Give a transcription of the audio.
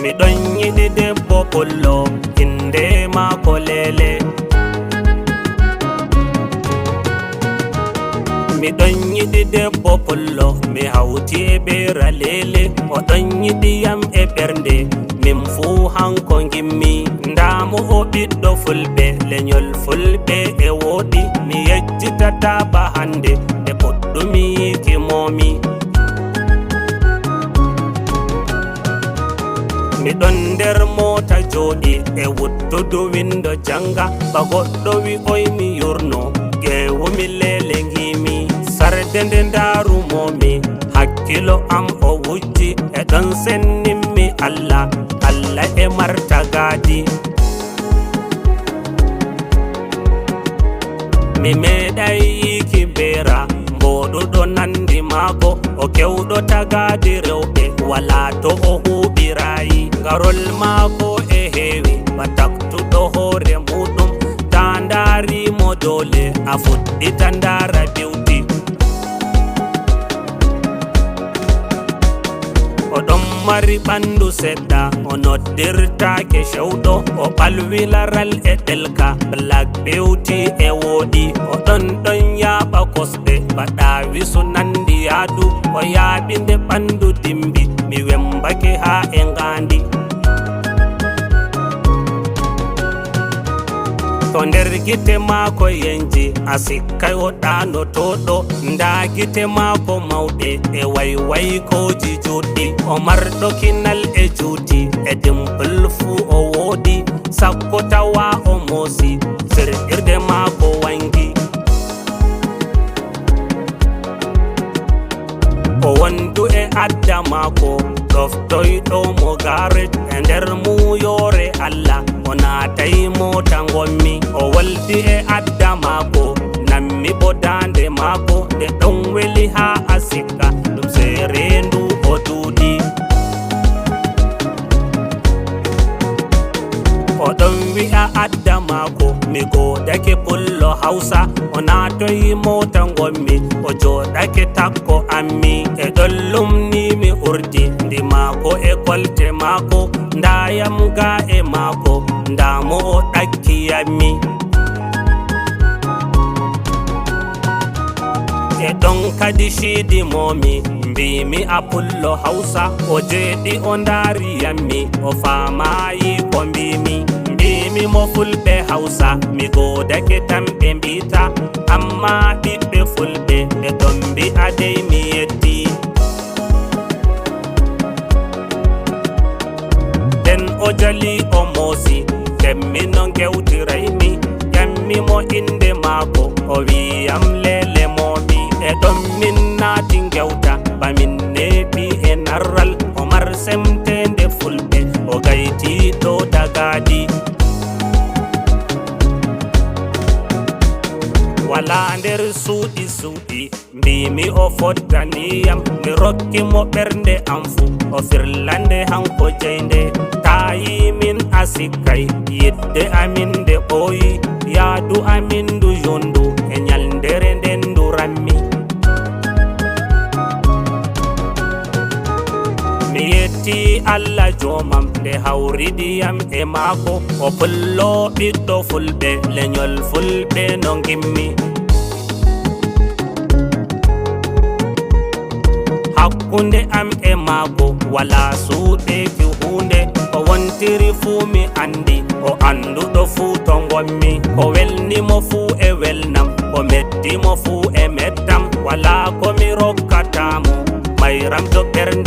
Mi ɗon yiɗi debbo pullo inde maako Leele. Mi ɗon yiɗi debbo pullo mi hawti e ɓeera Leele. O ɗon yiɗi yam e ɓernde min fuu hanko gimmi. Ndamo o ɓiɗɗo fulɓe leñol fulɓe e woɗi. Mi yejjitata ba hande e puɗɗumi yiki momi. Mi ɗon nder mota jooɗi e wuttudu windo janga. Ba goɗɗo wi'oy mi yurno ƴeewumi Leele ngimi. Sarde nde ndarumomi hakkilo am o wujji. E ɗon senninmi Allah e marta gaadi. Mi meeɗay yiki beera mboɗuɗo nandi maako. O kewɗo tagaadi rewɓe wala to o huɓirayi. Garol maako e heewi ba taktuɗo hoore muɗum. Ta ndaarimo doole a fuɗɗita ndaara biwti. Oɗon mari ɓandu seɗɗa o noddirtaake cewɗo. O ɓalwi laral e ɗelka Black Beauty e wooɗi. Oɗon ɗon yaaɓa kosɗe ba ɗaawisu nandi yaadu. O yaaɓi nde ɓandu dimbi mi wembake haa e ngaandi. To nder gite maako yenji a sikkay o ɗaanotoɗo. Ndaa gite maako mawɗe e waywaykoji juɗɗi. O marɗo kinal e juuti e dimpul fuu o wooɗi. Sakko tawa o moosi sirɗirde maako wangi. O wondu e adda maako ɗoftoyɗo mo garet e nder muyoore Allah. O naatay mota ngommi. O waldi e adda maako nammi bo daande maako. Nde ɗon weli haa a sikka ɗum seerendu o duuɗi. Oɗon wi'a adda maako mi godake pullo Hausa. O naatoyi mota ngommi o jooɗake takko ammi. E ɗon lumni mi urdi ndi maako e kolte maako. Ndayam ga e maako ndamo o ɗakkiyammi. E ɗon kadi shiidi momi mbimi a pullo Hausa. O jeeɗi o ndaariyammi o faamayi ko mbimi. Mbimi mo fulɓe Hausa mi godake tan ɓe mbita. Amma ɓiɓɓe fulɓe ɓe ɗon mbi'a dey mi yetti. Den o jali o moosi temmi no gewtiraymi. Ƴammi mo inde maako o wiyam Leele momi. E ɗon min naati gewta ba min neeɓi e narral. O mar semtende fulɓe o gaytiɗo dagaadi. Wala nder suuɗi mbimi o foddaniyam. Mi rokki mo ɓernde am fuu o firlande hanko jeynde. Tayi min a sikkay yidde amin nde ɓooyi. Yaadu amin ndu yondu e nyaldere nden ndu rammi. Mi yetti Allah joomam nde hawridiyam e maako. O pullo ɓiɗɗo fulɓe leñol fulɓe no gimmi. Hakkunde am e maako wala suuɗeki hunde. O wontiri fuu mi andi o anduɗo fuu to ngommi. O welnimo fuu e welnam o meddimo fuu e meddam. Wala ko mi rokkatamo mayram to ɓernde